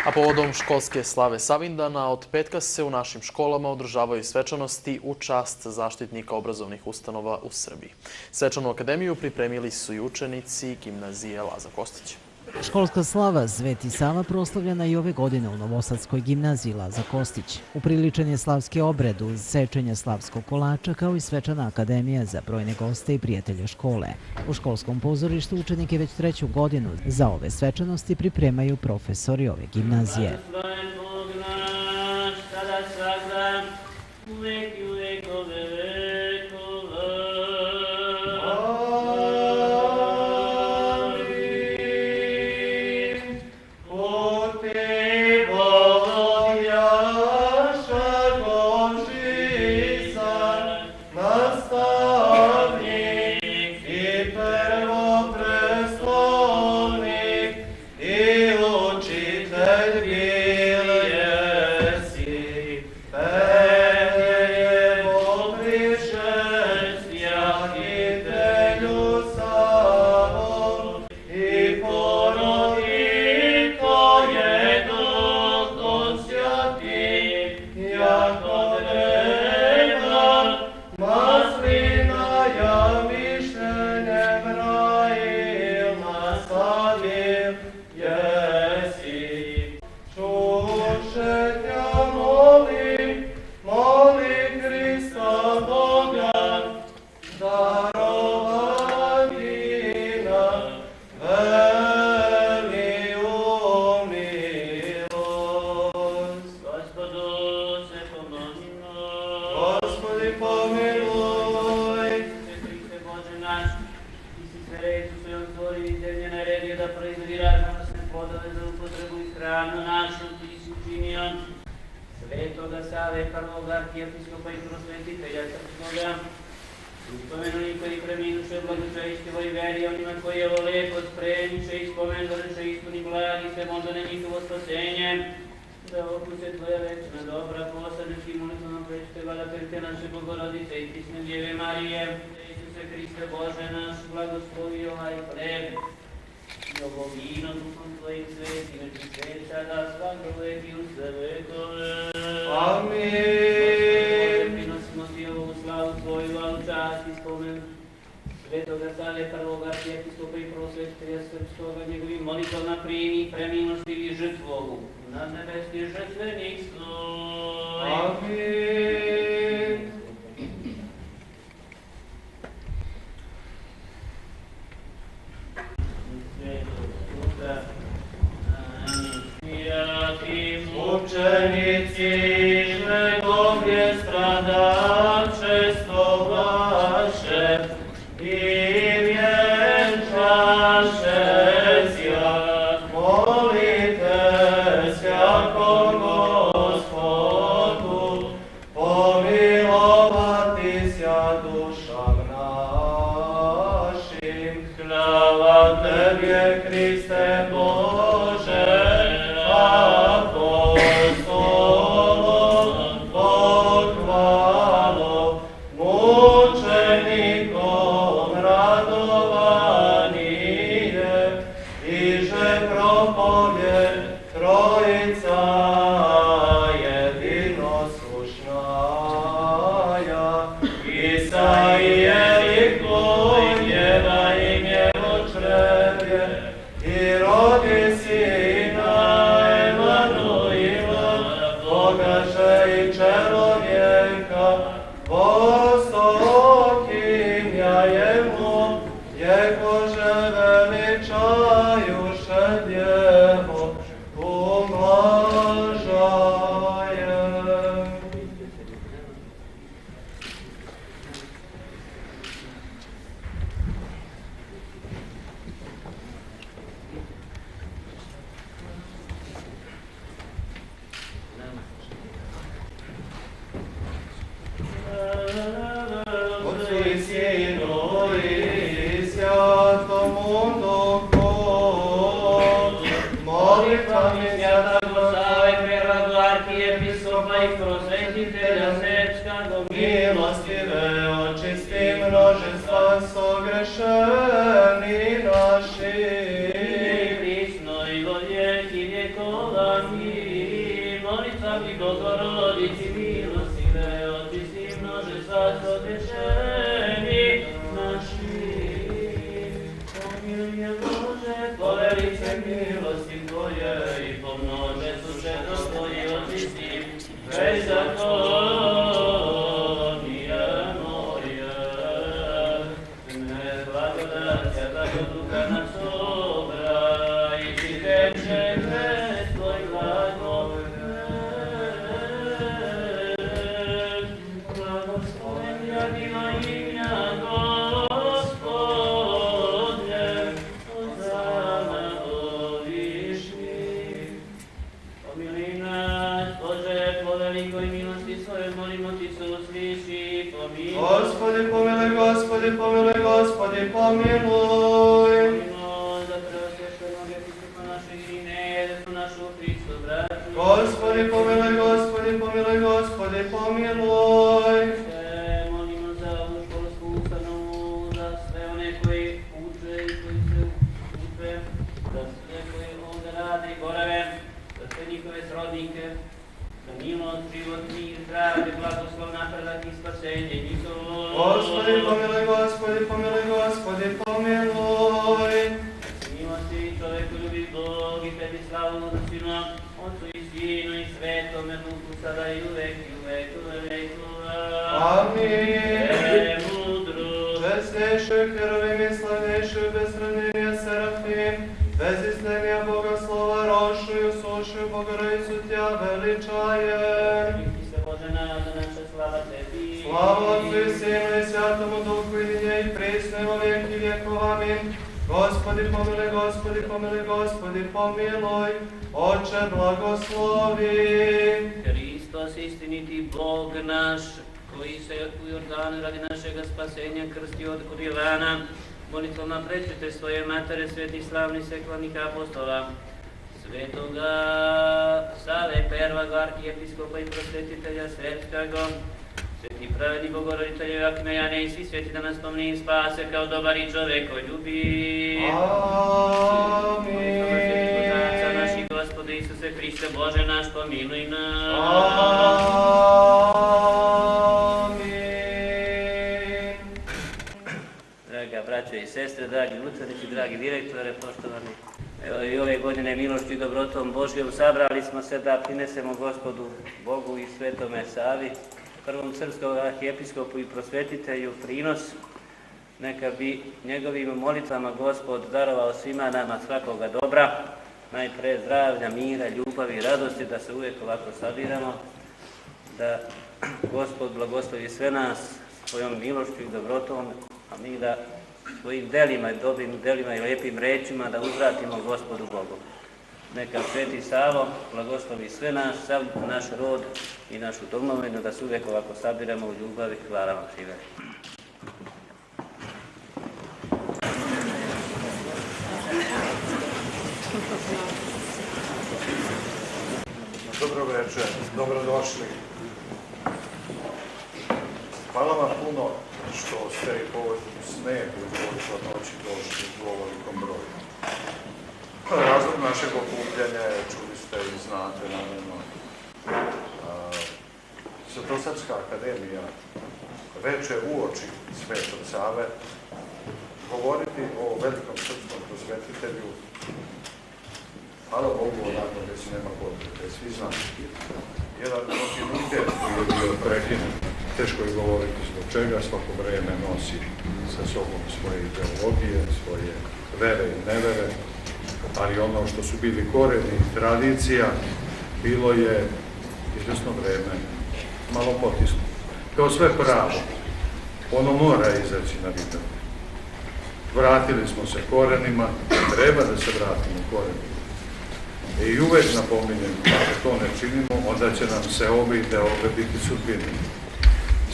A povodom školske slave Savindana, od petka se u našim školama održavaju svečanosti u čast zaštitnika obrazovnih ustanova u Srbiji. Svečanu akademiju pripremili su i učenici gimnazije Laza Kostić. Školska slava Sveti Sava proslavljena i ove godine u Novosadskoj gimnaziji Laza Kostić. Upriličen je slavski obred uz sečenje slavskog kolača, kao i svečana akademija za brojne goste i prijatelje škole. U školskom pozorištu učenike već treću godinu za ove svečanosti pripremaju profesori ove gimnazije. Svetoga Save, prvog arhijepiskopa i prosvetitelja srpskoga, uspomenu njih koji preminuše blagočešćevoj veri, onima koji je lepo spremiše i spomenuše ispuni blagi sve moždane njihovo spasenje, da okuse tvoja večna dobra poslaneći molitvanom prečiteva da prete naše Bogorodice i Tisne Djeve Marije, da Isuse Hriste Bože naš, blagoslovi ovaj pleb, i ovo vino duhom tvojim svetim, i sveća da svakog veki u sve vekove. Amin. Prinosimo ti ovu slavu tvoju, a u čast i spomen Svetoga Save, prvog arhijepiskopa i prosvetitelja srpskoga, njegovim molitvom primi premilosti i žrtvu ovu, na nebesni žrtvenik svoj. Amin. Učenici šlegomlje stradače stovaše i vjenčaše sjak, molite sjakom Gospodu, pomilovati sja dušam našim. Slava Tebje, Hriste Bože, duševi naši. Pomiluj me Bože, po veličoj milosti Tvoje i po množecu šetosti Tvoje očisti, već za to Господи, помилуj, Господи, помилуj, Господи, помилуй. За преосвящеnog episkopa našeg Irineju, našu Hristu braću. Господи, помилуй, Господи, помилуй, Господи, помилуй. Molimo za ovu školsku ustanovu, za sve one koji uče i koji se uče, za sve koji ovdje rade i borave, za sve njihove srodnike, za milost, život, mir, zdravlje, blagoslov, napredak i spasenje njihovo. Господи, помилуй, Господи, помилуй, Господи, помилуй. Milosti čoveku ljubi Bog i tebi slavu odnosimo, Otcu i Sinu i Svetome Duhu, sada i uvek i u vekove vekova. Amin. Mudrost. Čestnejši kerovim i slavnejši bez sravnjenja serafim, bez iznemja Bogoslova rošuju, sušuju Bogorodicu Tja veličajem. Ti se Bože nada naša slava tebi. Slava Otcu i Sinu i Svjatomu Duhu i nje i prisne u vijek i vjekov. Amin. Gospodi pomiluj, Gospodi pomiluj, Gospodi pomiluj, Oče blagoslovi. Hristos istiniti Bog naš, koji se u Jordanu radi našega spasenja krstio od Kurilana, molitvama prečite svoje matere, sveti slavni sekladnih apostola, svetoga Save prvog arhijepiskopa i prosvetitelja srpskog, sveti pravedni Bogoroditelju Akmejane i svi sveti da nas pomni i spase kao dobar i čovekoljubi. Amin. Gospodaca naši Gospode Isuse Hriste, Bože naš, pomiluj nas. Amin. Draga braćo i sestre, dragi učenici, dragi direktore, poštovani. Evo i ove godine milošću i dobrotom Božjom sabrali smo se da prinesemo Gospodu Bogu i Svetome Savi, prvom srpskom arhijepiskopu i prosvetitelju prinos. Neka bi njegovim molitvama Gospod darovao svima nama svakoga dobra, najpre zdravlja, mira, ljubavi i radosti, da se uvijek ovako sabiramo, da Gospod blagoslovi sve nas svojom milošću i dobrotom, a mi da svojim delima, dobrim delima i lijepim rečima da uzvratimo Gospodu Bogu. Neka Sveti Savo blagoslovi sve nas, sav naš rod i našu domovinu, da se uvijek ovako sabiramo u ljubavi. Hvala vam, živeli. Dobro večer, dobrodošli. Hvala vam puno što ste i po snegu i po noći došli u ovolikom broju. Razlog našeg okupljanja je, čuli ste i znate, naravno, Svetosavska akademija veče uoči Svetog Save govoriti o velikom srpskom prosvetitelju. Hvala Bogu, onako gdje se nema potrebe, svi znamo. Jedan kontinuitet koji je bio prekinut, teško je govoriti zbog čega, svako vreme nosi sa sobom svoje ideologije, svoje vere i nevere, ali ono što su bili koreni tradicija, bilo je izvjesno vreme malo potisnuto. Kao sve pravo, ono mora izaći na vidno. Vratili smo se korenima, treba da se vratimo korenima. I uvek napominjem, ako to ne činimo, onda će nam se ove ideole biti sudbine.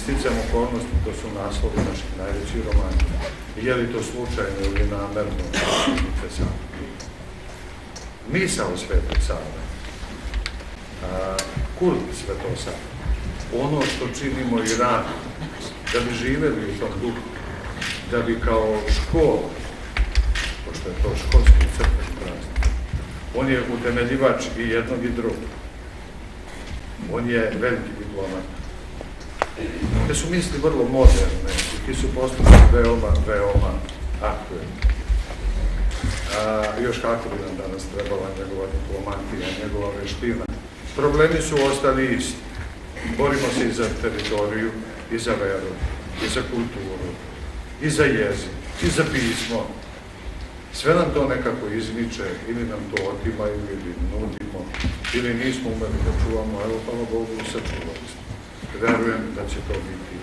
Sticam okolnosti, to su naslovi naših najvećih romana. I je li to slučajno ili namerno, vidite sami. Misao Svetog Save, kult Svetog Save, ono što činimo i radimo, da bi živeli u tom duhu, da bi kao škola, pošto je to školski crkveni praznik, on je utemeljivač i jednog i drugog. On je veliki diplomat. Te su misli vrlo moderne Ti su postupci veoma aktuelni. Još kako bi nam danas trebala njegova diplomatija, njegova veština. Problemi su ostali isti. Borimo se i za teritoriju, i za veru, i za kulturu, i za jezik, i za pismo. Sve nam to nekako izmiče, ili nam to otimaju, ili nudimo, ili nismo umeli da čuvamo, evo, hvala Bogu, sačuvali smo. Verujem da će to biti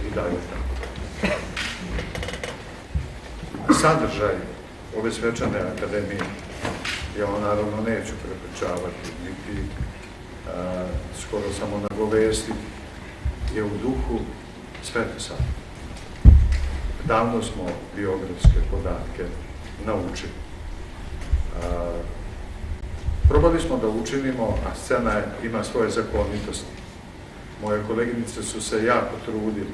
i dalje tako. Sadržaj ove svečane akademije, ja ovo naravno neću prepričavati, niti skoro samo nagovestiti, je u duhu Svete Save. Davno smo biografske podatke naučili. Probali smo da učinimo, a scena ima svoje zakonitosti. Moje koleginice su se jako trudili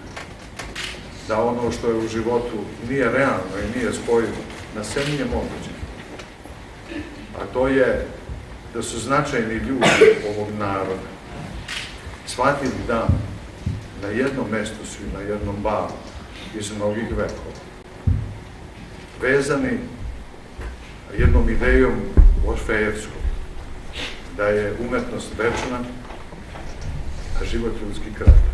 da ono što je u životu nije realno i nije spojivo, na sceni je moguće. A to je da su značajni ljudi ovog naroda shvatili da na jednom mestu su i na jednom balu iz mnogih vekova, vezani jednom idejom orfejevskom, da je umetnost večna, a život ljudski kratak.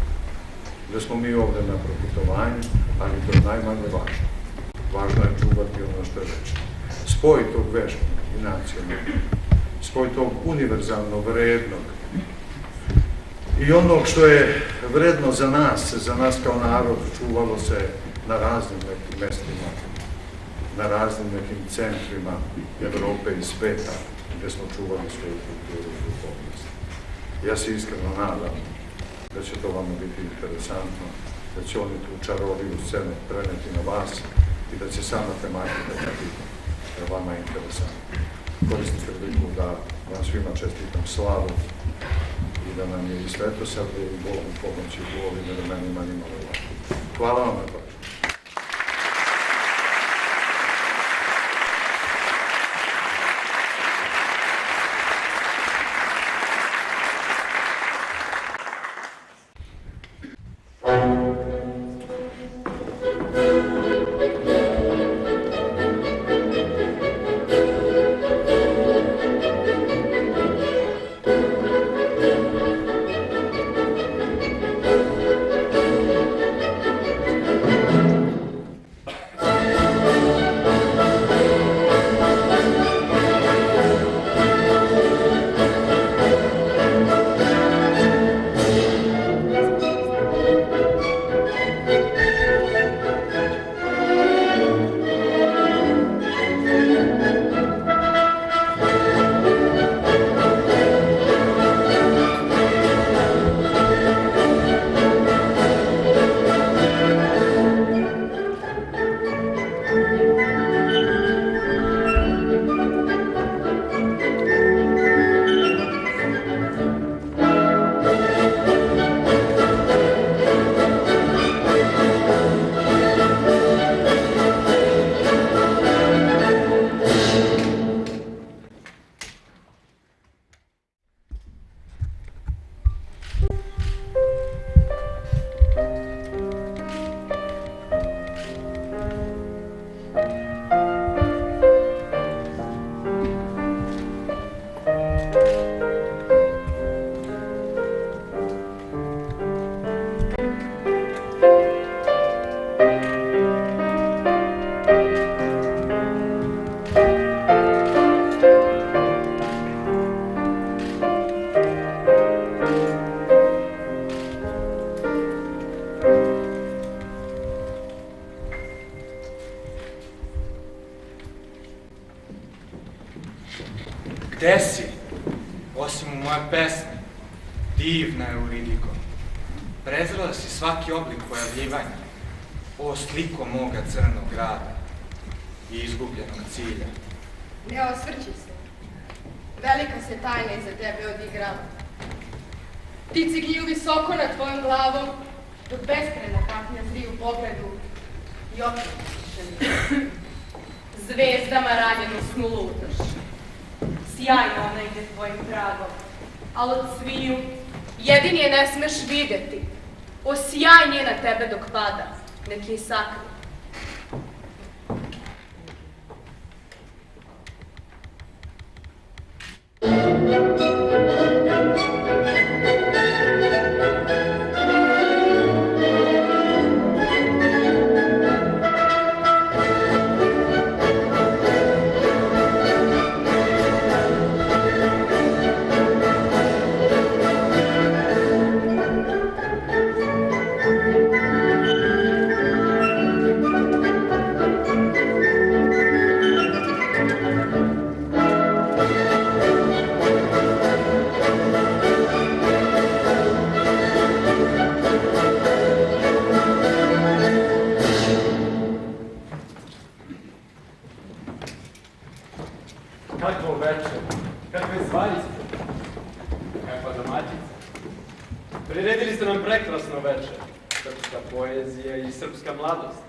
Da smo mi ovde na proputovanju, ali to je najmanje važno. Važno je čuvati ono što je večno. Spoj tog večnog i nacionalnog, spoj tog univerzalno vrednog i onog što je vredno za nas kao narod, čuvalo se na raznim nekim mestima, na raznim nekim centrima Evrope i sveta, gde smo čuvali svoju kulturu i duhovnost. Ja se iskreno nadam da će to vama biti interesantno, da će oni tu čaroviju scenu preneti na vas i da će sama tematika biti vama interesantna. Koristim priliku da vam svima čestitam slavu i da nam je i Svetosavlje i Bogom pomoći u ovim vremenima nimalo lako. Hvala vam na pažnju. Gde si? Osim u moje pesme, divna Euridiko. Prezrela si svaki oblik pojavljivanja, o sliko moga crnog grada i izgubljenog cilja. Ne osvrći se. Velika se tajna iza tebe odigrala. Ptice gliju visoko nad tvojom glavom, dok beskrajna patnja zri u pogledu i oči utišeni. Zvezdama ranjenu snu lutaš. Sjajno ona ide tvojim tragom, ali od sviju jedini je ne smeš videti. O sjaj nje na tebe dok pada. nek je sakri. Kakvo večer, kakve zvanice, kakva domaćica. Priredili ste nam prekrasno večer, srpska poezija i srpska mladost.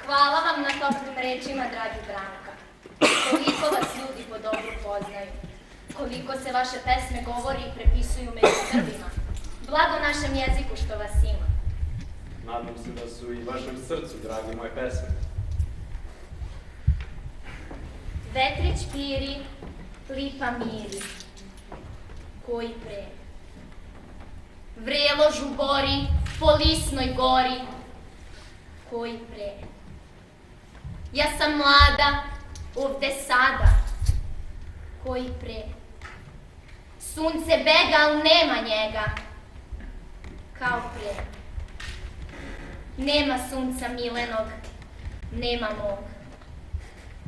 Hvala vam na toplim rečima, dragi Branka. Koliko vas ljudi po dobru poznaju. Koliko se vaše pesme govori i prepisuju među Srbima. Blago našem jeziku što vas ima. Nadam se da su i vašem srcu, dragi moje pesme. Vetrić piri, lipa miri. Koji pre? Vrelo žubori, po lisnoj gori. Koji pre? Ja sam mlada, ovde sada. Koji pre? Sunce bega, al nema njega. Kao pre. Nema sunca milenog, nema mog.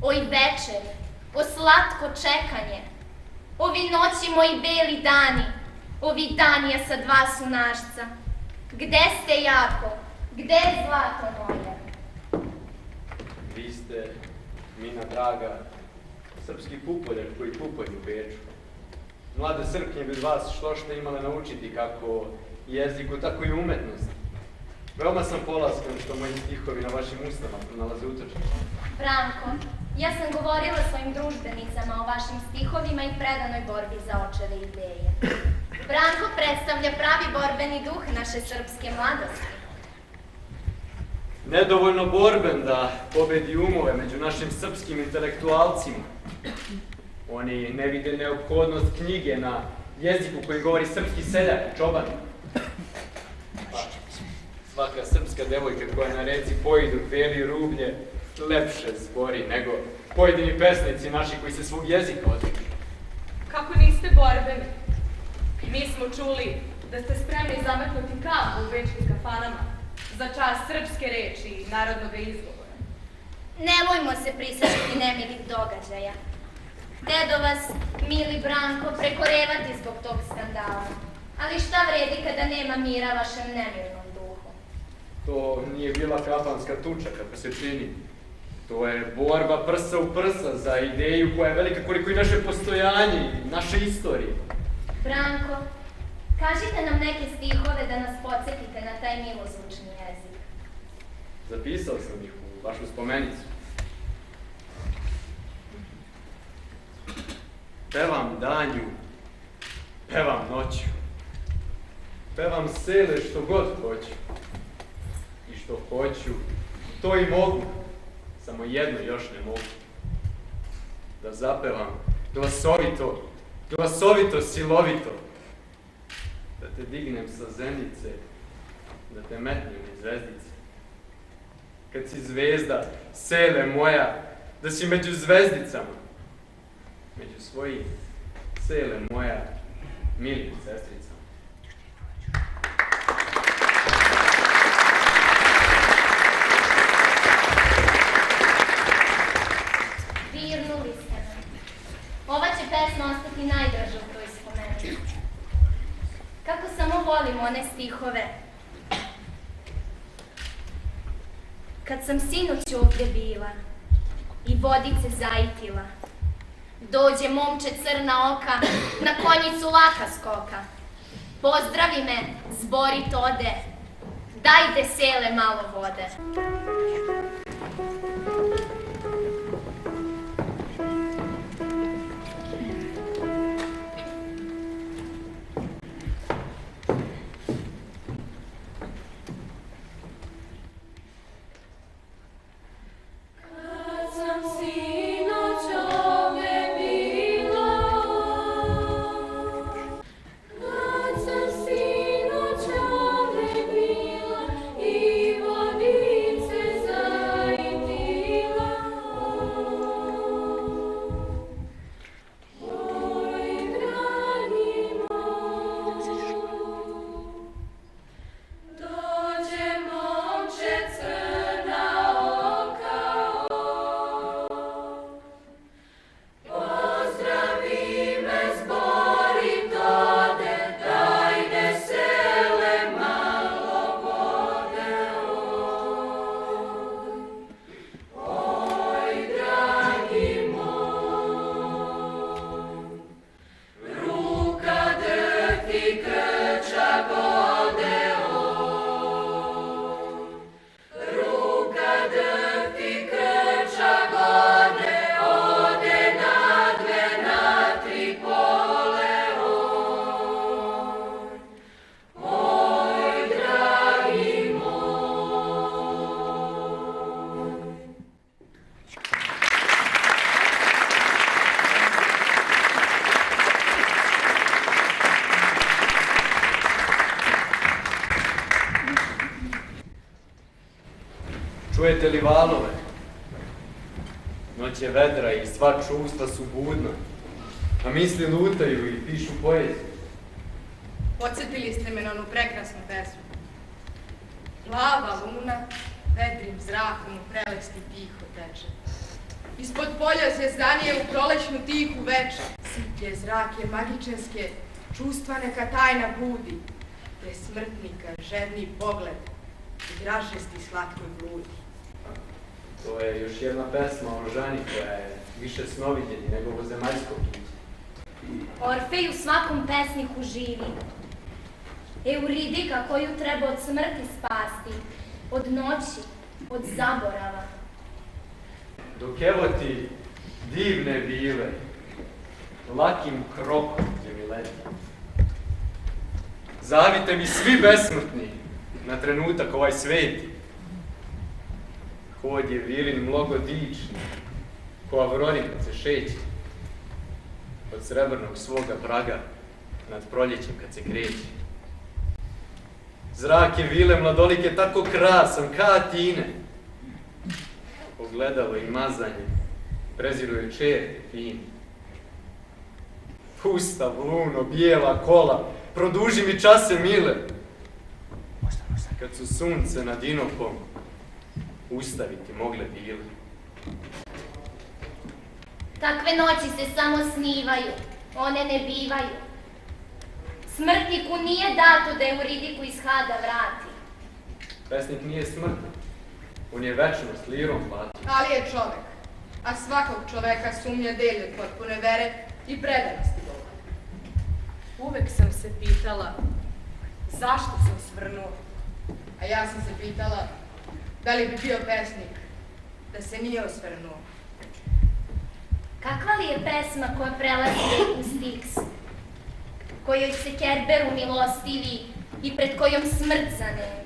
Oj večeri, o slatko čekanje, ovi noći moji beli dani, ovi dani ja sa dva sunašca. Gde ste jako, gde je zlato moje? Vi ste, mina draga, srpski pupoljar koji pupolju u Beču. Mlade Srpkinje bez vas što ste imale naučiti kako jeziku, tako i umetnosti. Veoma sam polaskan što moji stihovi na vašim ustama pronalaze utočište. Branko, ja sam govorila svojim družbenicama o vašim stihovima i predanoj borbi za očeve ideje. Branko predstavlja pravi borbeni duh naše srpske mladosti. Nedovoljno borben da pobedi umove među našim srpskim intelektualcima. Oni ne vide neophodnost knjige na jeziku koji govori srpski seljak i čoban. Pa, svaka srpska devojka koja na reci Pojdu peli rublje lepše zbori nego pojedini pesnici naši koji se svog jezika odvikli. Kako niste borbeni? Mi smo čuli da ste spremni zametnuti kapu u bečkim kafanama za čast srpske reči i narodnog izgovora. Nemojmo se prisjećati nemilih događaja. Dedo vas, mili Branko, prekorevati zbog tog skandala. Ali šta vredi kada nema mira vašem nemirnom duhu? To nije bila kafanska tuča, kako se čini. To je borba prsa u prsa za ideju koja je velika koliko i naše postojanje i naše istorije. Branko, kažite nam neke stihove da nas podsjetite na taj milozvučni jezik. Zapisao sam ih u vašu spomenicu. Pevam danju, pevam noću, pevam sele što god hoću. I što hoću, to i mogu, samo jedno još ne mogu. Da zapevam glasovito, silovito, da te dignem sa zenice, da te metnem iz zvezdice. Kad si zvezda, sele moja, da si među zvezdicama, među svojih, sele moja, milim sestricama. Dirnuli ste me. Ova će pesma ostati najdraža u toj spomenu. Kako samo volim one stihove. Kad sam sinoć ovdje bila i vodice zajtila, dođe momče crna oka, na konjicu laka skoka. Pozdravi me, zborit ode, dajte sele malo vode. Čujete li valove? Noć je vedra i sva čustva su budna, a misli lutaju i pišu poeziju. Podsjetili ste me na onu prekrasnu pesmu. Plava luna, vedrim zrakom u prelesti tiho teče. Ispod polja zvjezdanije u prolećnu tihu večer. Sitlje zrake magičanske, čustva neka tajna budi, te smrtnika žedni pogled i dražesti slatkoj bludi. To je još jedna pesma o ženi koja je više snovidjenje nego zemaljskog bića. Orfej u svakom pesniku živi. Euridika koju treba od smrti spasti, od noći, od zaborava. Dok evo ti divne vile, lakim krokom će mi leti. Zavite mi svi besmrtni na trenutak ovaj sveti. Hod je virin mlogodični, ko Avrorin kad se šeće. Od srebrnog svoga praga nad proljećem kad se kreće. Zrak je vile mladolike tako krasan, ka Atine. Ogledalo i mazanje, preziruje čerke fine. Pusta, luno, bijela kola, produži mi čase mile. Kad su sunce nad Inopom ustaviti mogle bile. Takve noći se samo snivaju, one ne bivaju. Smrtniku nije dato da Euridiku iz Hada vrati. Pesnik nije smrtnik, on je večnost lirom plati. Ali je čovek, a svakog čoveka sumnja delje od potpune vere i predanosti Boga. Uvek sam se pitala zašto sam svrnuo, a ja sam se pitala da li bi bio pesnik da se nije osvrnuo. Kakva li je pesma koja prelazi reku Styx, kojoj se Kerberu milostivi i pred kojom smrt zanemi?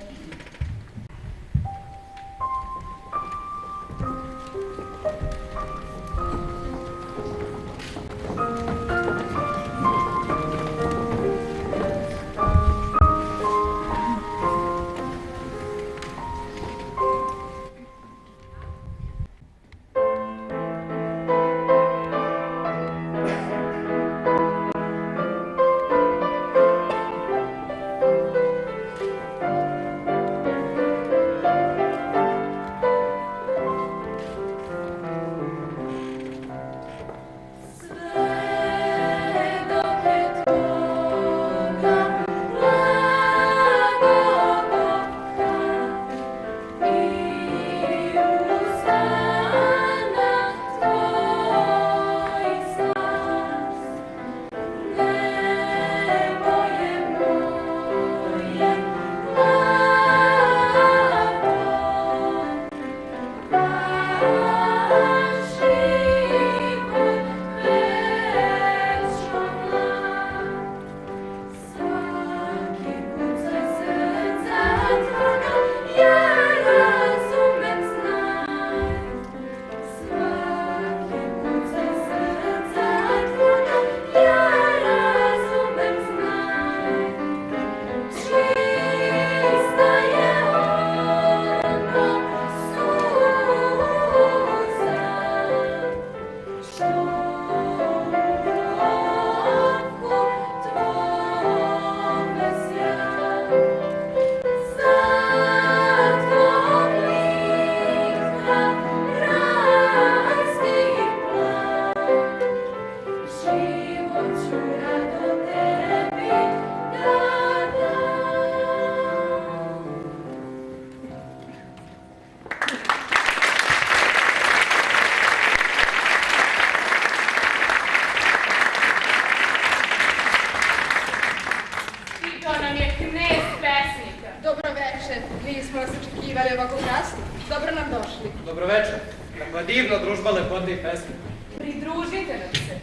Dobroveče. Kakva divna družba, lepote i pesme. Pridružite nam se.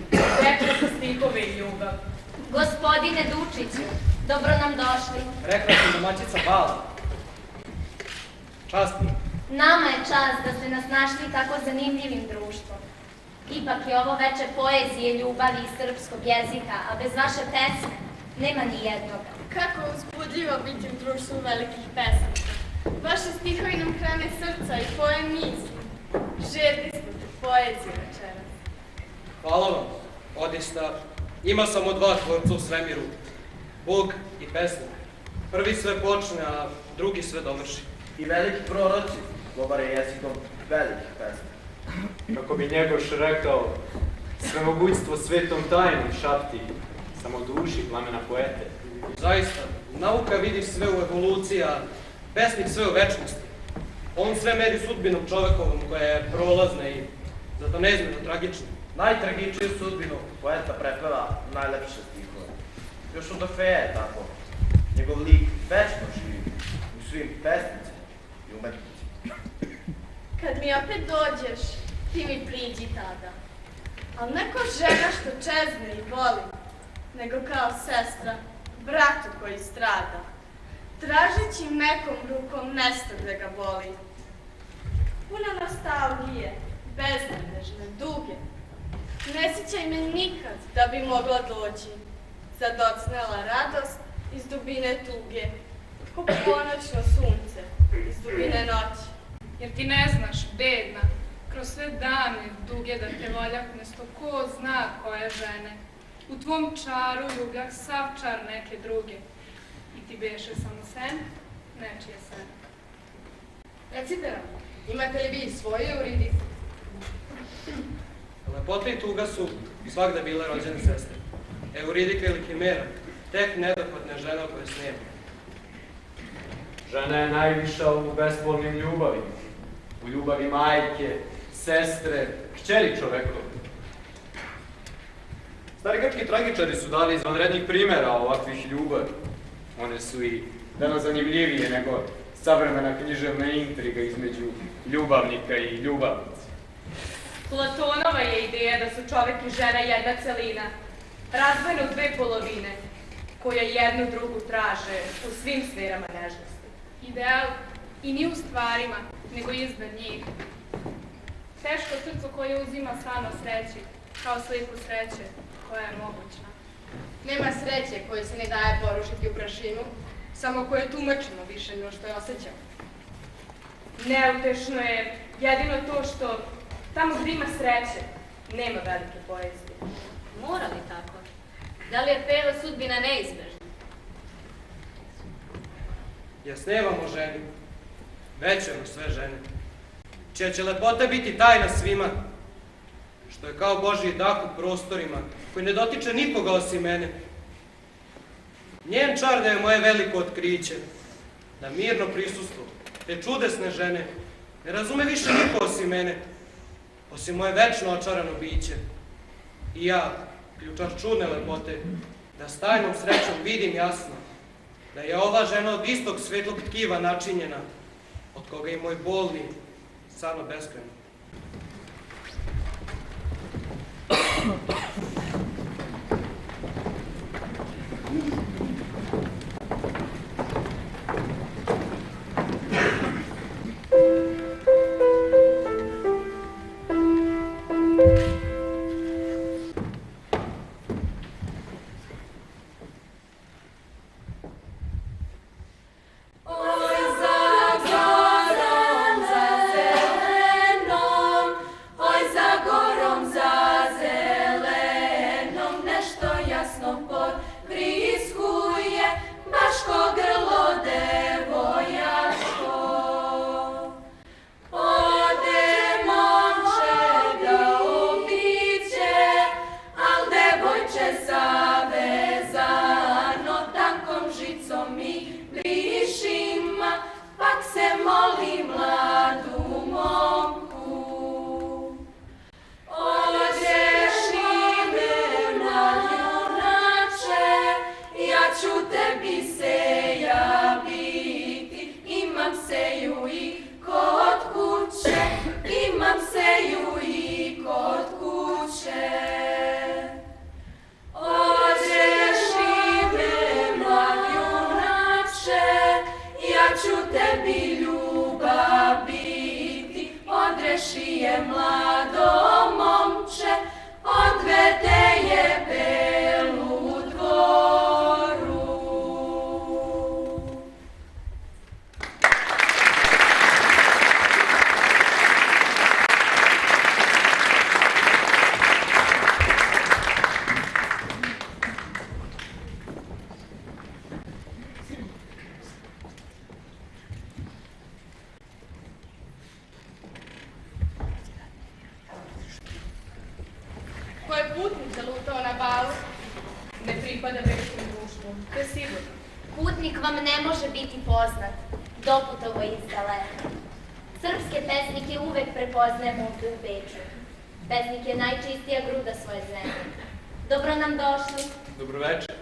Večer sa stihove i ljubav. Gospodine Dučiću, dobro nam došli. Rekla sam domaćica Bala. Čast mi. Nama je čast da ste nas našli tako zanimljivim društvom. Ipak je ovo veče poezije, ljubavi i srpskog jezika, a bez vaše pesme nema ni jednog. Kako uzbudljivo biti u društvu velikih pesnika. Vaše stihovi nam hrane srca, opisa i tvoje misli. Žedni smo te poezije večeras. Hvala vam, odista. Ima samo dva tvorca u svemiru, Bog i pesnik. Prvi sve počne, a drugi sve dovrši. I veliki proroci govore jezikom velikih pesnika. Kako bi Njegoš rekao, svemogućstvo svetom tajnom šapti, samo duši plamena poete. Zaista, nauka vidi sve u evoluciji, a pesnik sve u večnosti. On sve meri sudbinom čovekovom koja je prolazna i zato neizmjerno tragična. Najtragičniju sudbinu poeta prepeva najlepše stihove. Još od Orfeja je tako. Njegov lik večno živi u svim pesnicima i umetnicima. Kad mi opet dođeš, ti mi priđi tada. Al ne kao žena što čezne i voli, nego kao sestra, bratu koji strada, tražeći mekom rukom mesto gde ga boli. Puna nostalgije, beznadežne, duge, ne sjećaj me nikad da bi mogla doći, zadocnela radost iz dubine tuge, ko ponoćno sunce iz dubine noći. Jer ti ne znaš, bedna, kroz sve dane duge da te voljak mjesto ko zna koje žene. U tvom čaru ljubljak sav čar neke druge. I ti beše samo sen, nečije sen. Recite nam, imate li vi svoje Euridiku? Lepota i tuga su svakda bile rođene sestre. Euridika ili Himera, tek nedohvatna žena koja snijema. Žena je najviša u besbolnim ljubavima. U ljubavi majke, sestre, kćeri čovekove. Stari grčki tragičari su dali izvanrednih primjera ovakvih ljubavi. One su i danas zanimljivije nego savremena književna intriga između ljubavnika i ljubavnice. Platonova je ideja da su čovek i žena jedna celina, razdvojena u dve polovine, koja jednu drugu traže u svim sferama nežnosti. Ideal i ni u stvarima, nego iznad njih. Teško srcu koje uzima sano sreći, kao sliku sreće koja je mogućna. Nema sreće koje se ne daje porušiti u prašinu, samo koje tumačimo više nego što je osjećamo. Neutešno je jedino to što tamo gdje ima sreće, nema velike poezije. Mora li tako? Da li je peva sudbina neizbežna? Ja snevamo ženi, većemo sve žene, čija će lepota biti tajna svima, što je kao Božji dah u prostorima, koji ne dotiče nikoga osim mene. Njen čar da je moje veliko otkriće, da mirno prisustvo te čudesne žene ne razume više niko osim mene, osim moje večno očarano biće. I ja, ključar čudne lepote, da s tajnom srećom vidim jasno da je ova žena od istog svetlog tkiva načinjena, od koga i moj bolni, sano beskreno. to na balu? Ne pripada velikom društvu, to je sigurno. Putnik vam ne može biti poznat, doputovo iz daleka. Srpske pesnike uvek prepoznajemo ovde u Beču. Pesnik je najčistija gruda svoje zemlje. Dobro nam došli. Dobroveče.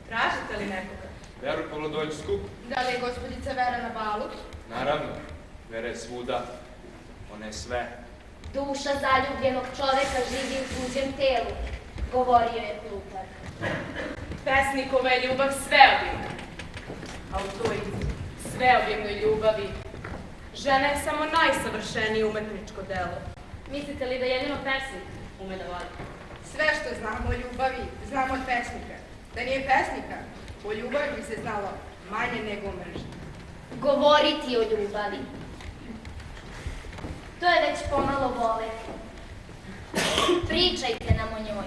Tražite li nekoga? Veru Pavlodoljsku? Da li je gospođica Vera na balu? Naravno. Vera je svuda. Ona je sve. Duša zaljubljenog čoveka živi u tuđem telu, govorio je Plutar. Pesnikova je ljubav sveobimna. A u toj sveobimnoj ljubavi žena je samo najsavršenije umetničko delo. Mislite li da jedino pesnik ume da voli? Sve što znamo o ljubavi, znamo od pesnika. Da nije pesnika, o ljubavi bi se znalo manje nego o mržnji. Govoriti o ljubavi. To je već pomalo voleti. Pričajte nam o njoj.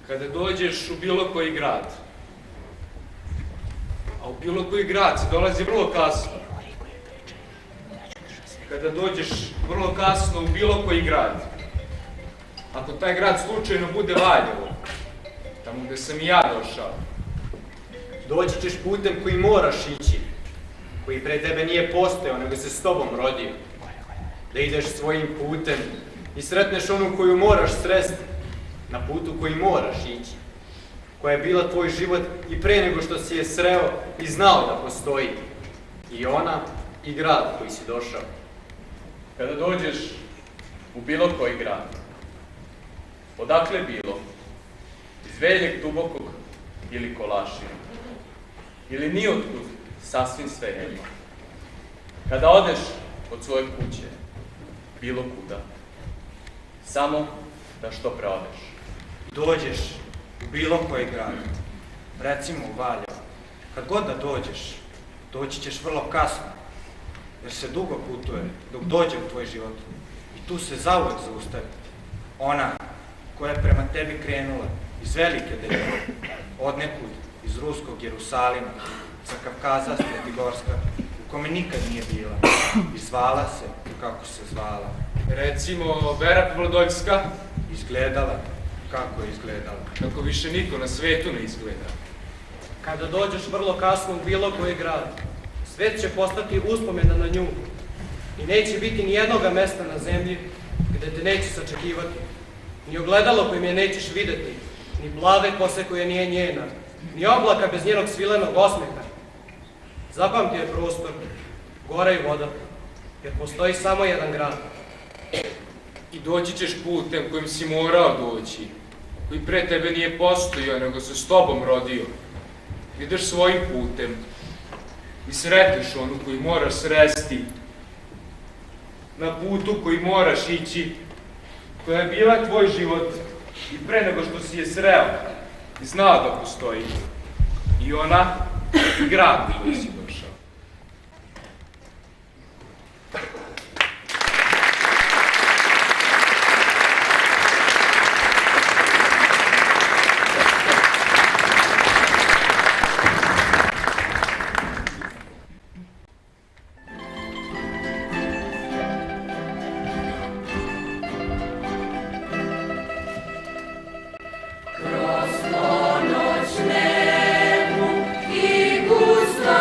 Kada dođeš u bilo koji grad, a u bilo koji grad se dolazi vrlo kasno. Kada dođeš vrlo kasno u bilo koji grad, ako taj grad slučajno bude Valjevo, tamo gde sam i ja došao, doći ćeš putem koji moraš ići, koji pre tebe nije postojao, nego se s tobom rodio. Da ideš svojim putem i sretneš onu koju moraš sresti na putu koji moraš ići, koja je bila tvoj život i pre nego što si je sreo i znao da postoji. I ona i grad koji si došao. Kada dođeš u bilo koji grad, odakle bilo, iz Veljeg, Dubokog ili Kolašina, ili nijotkud, sasvim svejedno. Kada odeš od svoje kuće, bilo kuda, samo da što pre odeš. Dođeš u bilo koji grad, recimo u Valjevo, kad god da dođeš, doći ćeš vrlo kasno, jer se dugo putuje dok dođe u tvoj život i tu se zauvek zaustavi. Ona koja je prema tebi krenula iz velike deljine, odnekud iz ruskog Jerusalima, sa Kavkaza, Svetigorska, u kome nikad nije bila i zvala se kako se zvala. Recimo, Vera Pavlodoljska izgledala kako je izgledala. Kako više niko na svetu ne izgleda. Kada dođeš vrlo kasno u bilo koji grad, svet će postati uspomena na nju i neće biti ni jednoga mesta na zemlji gde te neće sačekivati, ni ogledalo koje je nećeš videti, ni plave kose koje nije njena, ni oblaka bez njenog svilenog osmeha. Zapamti je prostor, gora i voda, jer postoji samo jedan grad. I doći ćeš putem kojim si morao doći, koji pre tebe nije postojao, nego se s tobom rodio. Ideš svojim putem i sretneš onu koju moraš sresti, na putu koji moraš ići, koja je bila tvoj život i pre nego što si je sreo i znao da postoji. I ona i grad u koji si došao. Kroz ponoć nemu i gusto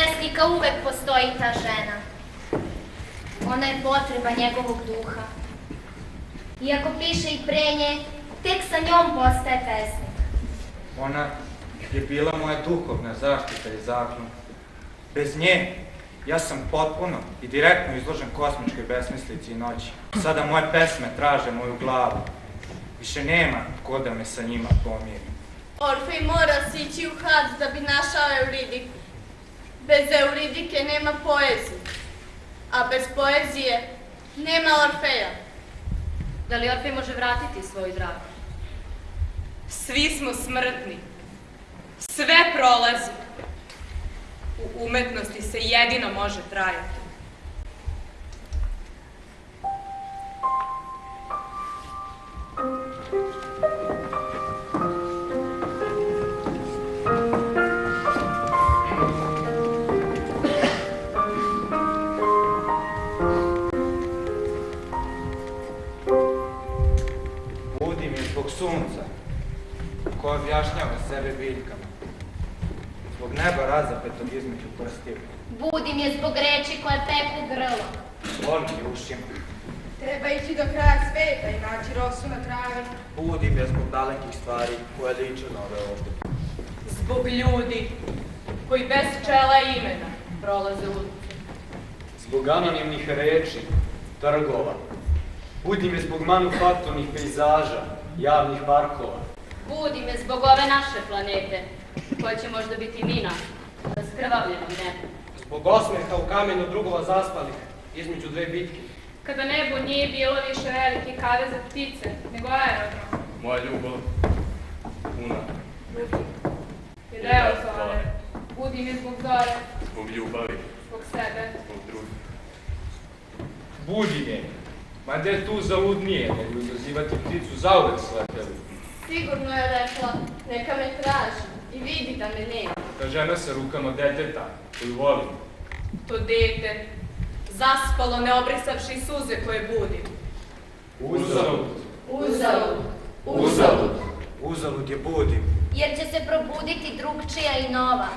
pesnika uvek postoji ta žena. Ona je potreba njegovog duha. Iako piše i pre nje, tek sa njom postaje pesnik. Ona je bila moja duhovna zaštita i zaklon. Bez nje ja sam potpuno i direktno izložen kosmičkoj besmislici i noći. Sada moje pesme traže moju glavu. Više nema ko da me sa njima pomiri. Orfej mora sići u Hades da bi našao Euridiku. Bez Euridike nema poezije, a bez poezije nema Orfeja. Da li Orfej može vratiti svoju dragu? Svi smo smrtni. Sve prolazi. U umetnosti se jedino može trajati. Budim je zbog sunca, koje objašnjava sebe biljkama. Zbog neba razapetog između prstiju. Budim je zbog reči koje peku grlo. Boli je ušima. Treba ići do kraja sveta i naći rosu na travi. Budim je zbog dalekih stvari koje liče na ove ovde. Zbog ljudi koji bez čela i imena prolaze ulice. Zbog anonimnih reči, trgova. Budim je zbog manufakturnih pejzaža, javnih parkova. Budim je zbog ove naše planete, koja će možda biti mina, raskrvavljenom nebu. Zbog osmeha u kamenu drugova zaspalih, između dve bitke. Kada nebo nije bilo više velike kave za ptice, nego aerodrom. Moja ljubav, puna. Je deo zore. Budim je zbog zore. Zbog ljubavi. Zbog sebe. Zbog drugih. Budim je, mada je tu zaludnije, nego izazivati pticu zauvek slepelu. Sigurno je rekla, neka me traži i vidi da me nema. Ta žena sa rukama deteta, koju volim. To dete, zaspalo ne obrisavši suze koje budim. Uzalud. Uzalud. Uzalud. Uzalud je budim. Jer će se probuditi drugčija i nova.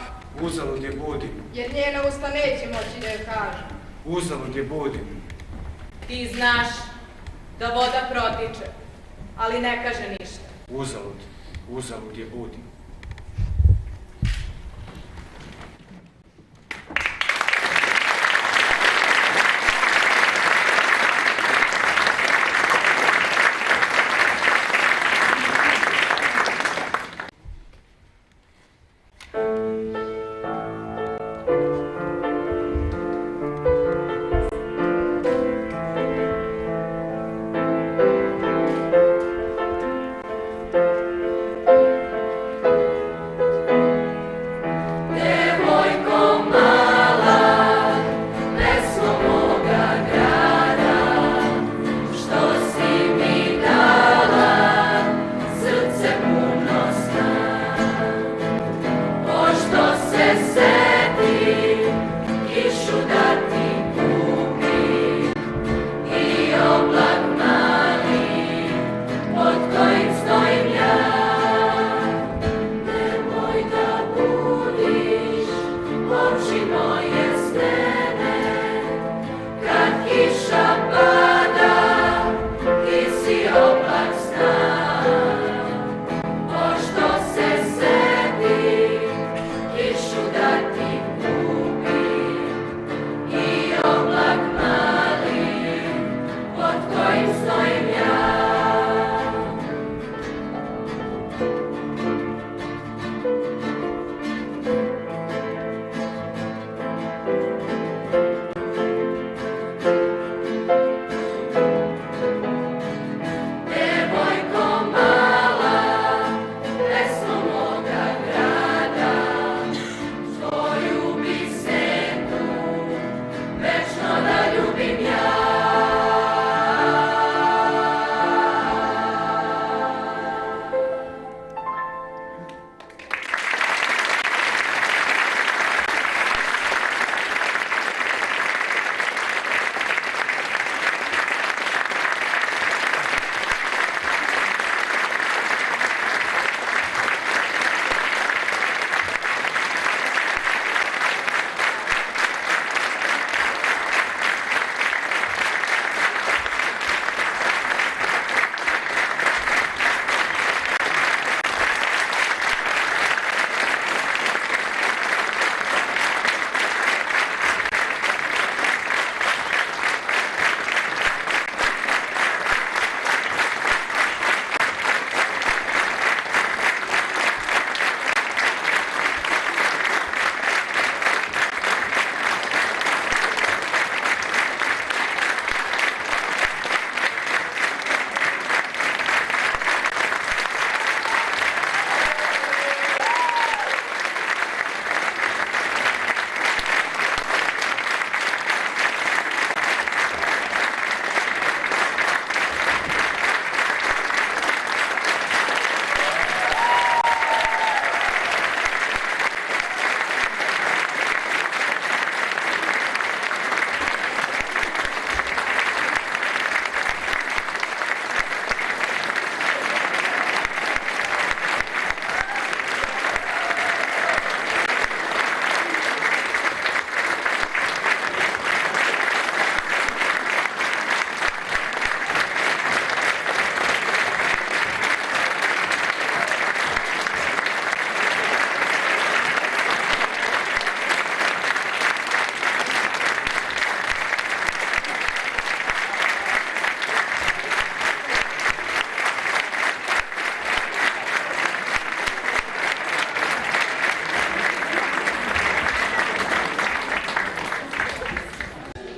Uzalud je budim. Jer njena usta neće moći da joj kažu. Uzalud je budim. Ti znaš da voda protiče, ali ne kaže ništa. Uzalud. Uzalud je budim.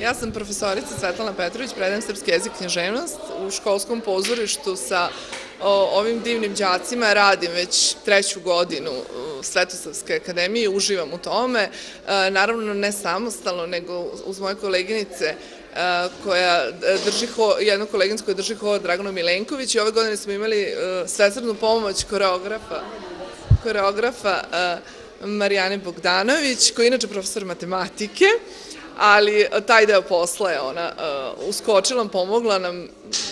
Ja sam profesorica Svetlana Petrović, predajem srpski jezik i književnost u školskom pozorištu sa ovim divnim đacima. Radim već 3. godinu Svetosavske akademije, uživam u tome. Naravno ne samostalno, nego uz moje koleginice jednu koleginicu koja drži hor, Draganu Milenković, i ove godine smo imali svesrdnu pomoć koreografa Marijane Bogdanović, koja je inače profesor matematike, ali taj deo posla je ona uskočila, pomogla nam,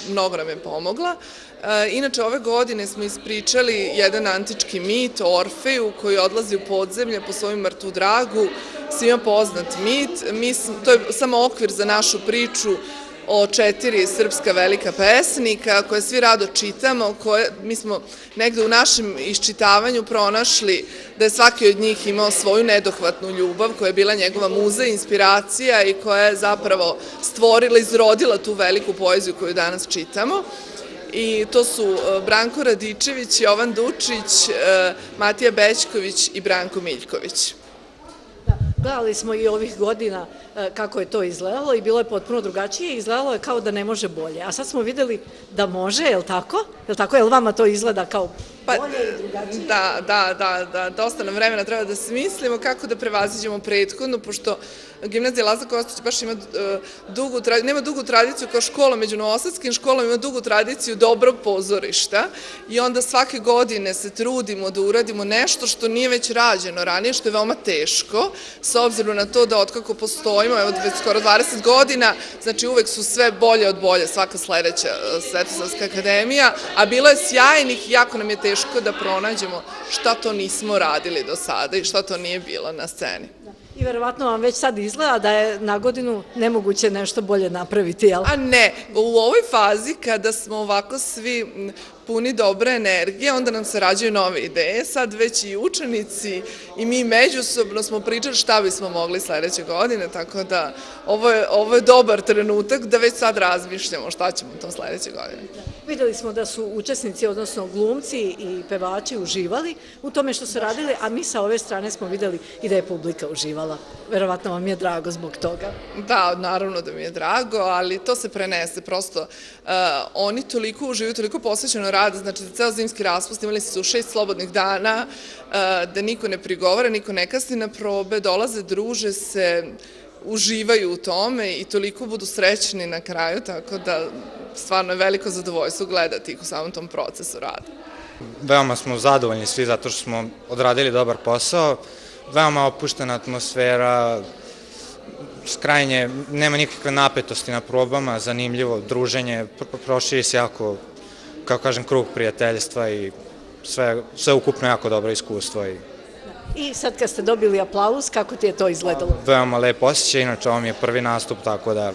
mnogo nam je pomogla. Inače, ove godine smo ispričali jedan antički mit o Orfeju koji odlazi u podzemlje po svoju mrtvu dragu, svima poznat mit. To je samo okvir za našu priču o 4 srpska velika pesnika koje svi rado čitamo, mi smo negde u našem iščitavanju pronašli da je svaki od njih imao svoju nedohvatnu ljubav koja je bila njegova muza, inspiracija i koja je zapravo stvorila, izrodila tu veliku poeziju koju danas čitamo. I to su Branko Radičević, Jovan Dučić, Matija Bećković i Branko Miljković. Gledali smo i ovih godina kako je to izgledalo i bilo je potpuno drugačije, izgledalo je kao da ne može bolje. A sad smo videli da može, je li tako? Je li tako? Je li vama to izgleda kao bolje i drugačije? Da, dosta nam vremena treba da smislimo kako da prevaziđemo prethodno, pošto Gimnazija Laza Kostić baš ima nema dugu tradiciju kao škola među novosadskim školama, ima dugu tradiciju dobrog pozorišta i onda svake godine se trudimo da uradimo nešto što nije već rađeno ranije, što je veoma teško, s obzirom na to da otkako postojimo, evo već skoro 20 godina, znači uvek su sve bolje od bolje, svaka sledeća Svetosavska akademija, a bilo je sjajnih i jako nam je teško da pronađemo šta to nismo radili do sada i šta to nije bilo na sceni. I verovatno vam već sad izgleda da je na godinu nemoguće nešto bolje napraviti, jel? A ne, u ovoj fazi kada smo ovako svi puni dobre energije, onda nam se rađaju nove ideje, sad već i učenici i mi međusobno smo pričali šta bismo mogli sledeće godine, tako da ovo je dobar trenutak da već sad razmišljamo šta ćemo to sledeće godine. Videli smo da su učesnici, odnosno glumci i pevači uživali u tome što su radili, a mi sa ove strane smo videli i da je publika uživala. Verovatno vam je drago zbog toga. Da, naravno da mi je drago, ali to se prenese, prosto oni toliko uživaju, toliko posvećeno rade, znači za ceo zimski raspust imali su 6 slobodnih dana, da niko ne prigovara, niko ne kasni na probe, dolaze, druže se, uživaju u tome i toliko budu srećni na kraju, tako da stvarno je veliko zadovoljstvo gledati ih u samom tom procesu rada. Veoma smo zadovoljni svi zato što smo odradili dobar posao, veoma opuštena atmosfera, skrajnje, nema nikakve napetosti na probama, zanimljivo druženje, proširi se jako, kako kažem, krug prijateljstva i sve ukupno jako dobro iskustvo. I sad kad ste dobili aplauz, kako ti je to izgledalo? Veoma lep osjećaj, inače ovo mi je prvi nastup, tako da,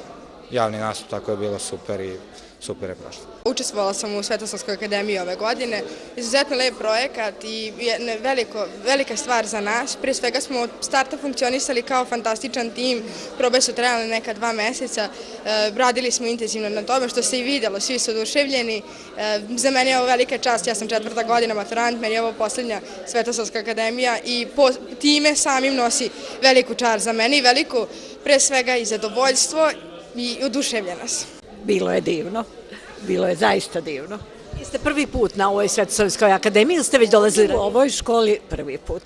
javni nastup, tako je bilo super i super je prošlo. Učestvovala sam u Svetosavskoj akademiji ove godine. Izuzetno lep projekat i velika stvar za nas. Prije svega smo od starta funkcionisali kao fantastičan tim. Probe su trajale neka 2 meseca. Radili smo intenzivno na tome, što se i videlo. Svi su oduševljeni. Za mene je ovo velika čast. Ja sam 4. godina maturant. Meni je ovo poslednja Svetosavska akademija i time samim nosi veliku čar za mene i veliko, pre svega, i zadovoljstvo i oduševljenost. Bilo je divno. Bilo je zaista divno. Jeste prvi put na ovoj Svetosavskoj akademiji ili ste već dolazili? U ovoj školi prvi put.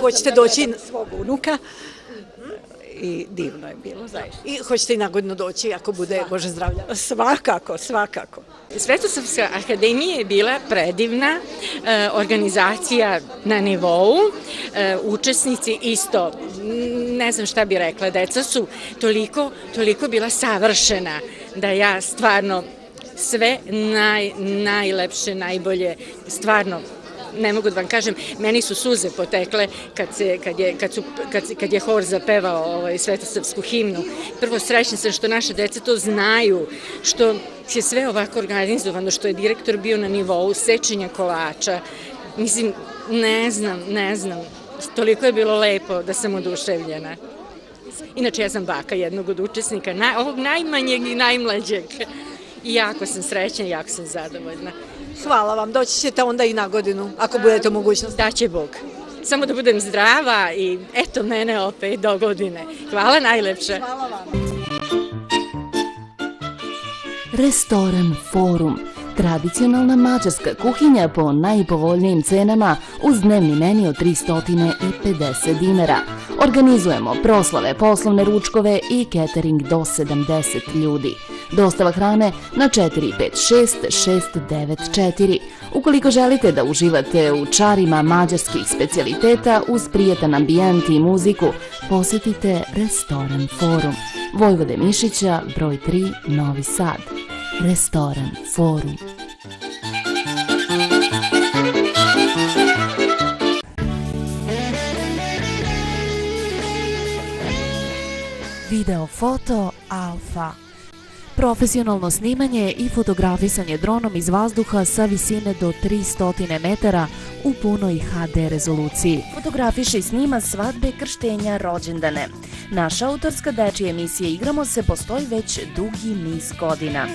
Hoćete doći na svog unuka i divno je bilo zaista. I hoćete i na godinu doći ako bude Bože zdravlja? Svakako, svakako. Svetosavska akademija je bila predivna, organizacija na nivou, učesnici isto, ne znam šta bi rekla, deca su toliko bila savršena da ja stvarno sve najlepše, najbolje, stvarno, ne mogu da vam kažem, meni su suze potekle kad je hor zapevao Svetosavsku himnu. Prvo, srećna sam što naše deca to znaju, što je sve ovako organizovano, što je direktor bio na nivou sečenja kolača. Mislim, ne znam, toliko je bilo lepo da sam oduševljena. Inače, ja sam baka jednog od učesnika, ovog najmanjeg i najmlađeg. I jako sam srećna i jako sam zadovoljna. Hvala vam, doći ćete onda i na godinu, ako budete u mogućnosti. Daće Bog. samo da budem zdrava i eto mene opet do godine. Hvala najlepše. Hvala vam. Restoran Forum. Tradicionalna mađarska kuhinja po najpovoljnijim cenama uz dnevni meni od 350 dinara. Organizujemo proslave, poslovne ručkove i catering do 70 ljudi. Dostava hrane na 456694. Ukoliko želite da uživate u čarima mađarskih specijaliteta uz prijetan ambijent i muziku, posjetite Restoran Forum. Vojvode Mišića, broj 3, Novi Sad. Restoran Forum. Video foto Alfa. Profesionalno snimanje i fotografisanje dronom iz vazduha sa visine do 300 metara u punoj HD rezoluciji. Fotografiše i snima svadbe, krštenja, rođendane. Naša autorska dečija emisija Igramo se postoji već dugi niz godina.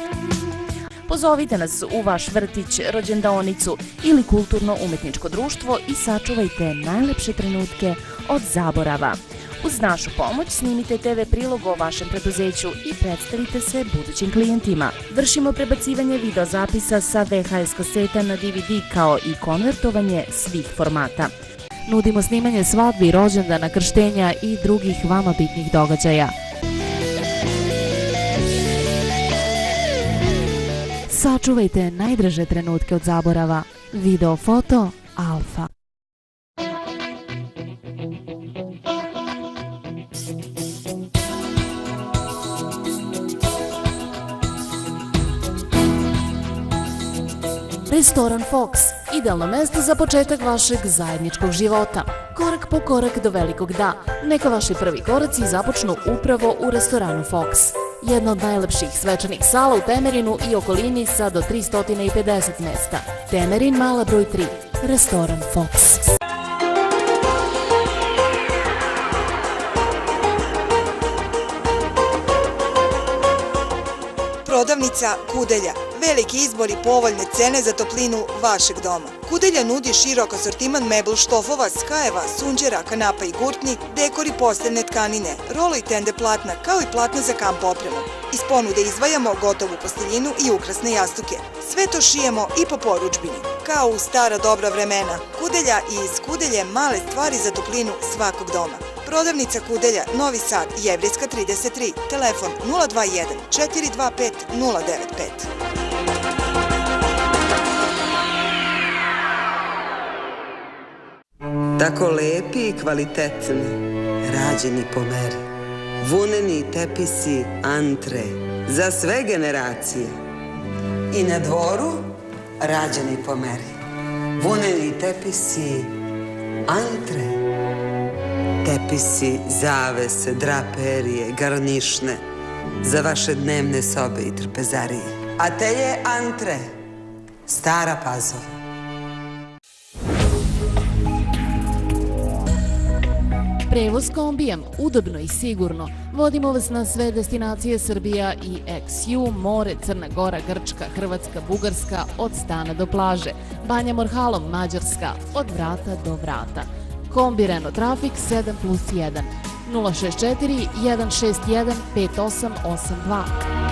Pozovite nas u vaš vrtić, rođendaonicu ili kulturno-umetničko društvo i sačuvajte najlepše trenutke od zaborava. Uz našu pomoć snimite TV prilog o vašem preduzeću i predstavite se budućim klijentima. Vršimo prebacivanje videozapisa sa VHS kaseta na DVD kao i konvertovanje svih formata. Nudimo snimanje svadbi, rođendana, krštenja i drugih vama bitnih događaja. Sačuvajte najdraže trenutke od zaborava. Video foto Alfa. Restoran Fox, idealno mesto za početak vašeg zajedničkog života. Korak po korak do velikog da. Neka vaši prvi koraci započnu upravo u restoranu Fox. Jedna od najlepših svečanih sala u Temerinu i okolini sa do 350 mesta. Temerin, Mala broj 3. Restoran Fox. Prodavnica Kudelja. Veliki izbor i povoljne cene za toplinu vašeg doma. Kudelja nudi širok asortiman mebel štofova, skajeva, sunđera, kanapa i gurtni, dekor i posteljne tkanine, rolo i tende platna, kao i platna za kamp opremu. Iz ponude izdvajamo gotovu posteljinu i ukrasne jastuke. Sve to šijemo i po porudžbini. Kao u stara dobra vremena. Kudelja i iz Kudelje male stvari za toplinu svakog doma. Prodavnica Kudelja, Novi Sad, Jevrejska 33, telefon 021 425 095. Tako lepi i kvalitetni, rađeni po meri. Vuneni tepisi Antre, za sve generacije. I na dvoru, rađeni po meri. Vuneni tepisi Antre. Tepisi, zavese, draperije, garnišne, za vaše dnevne sobe i trpezarije. Atelje Antre, Stara Pazova. Prevoz kombijem, udobno i sigurno. Vodimo vas na sve destinacije Srbija i XU, more, Crna Gora, Grčka, Hrvatska, Bugarska, od stana do plaže. Banja Morhalom, Mađarska, od vrata do vrata. Kombi Renault Trafik 7+1 064 161 5882.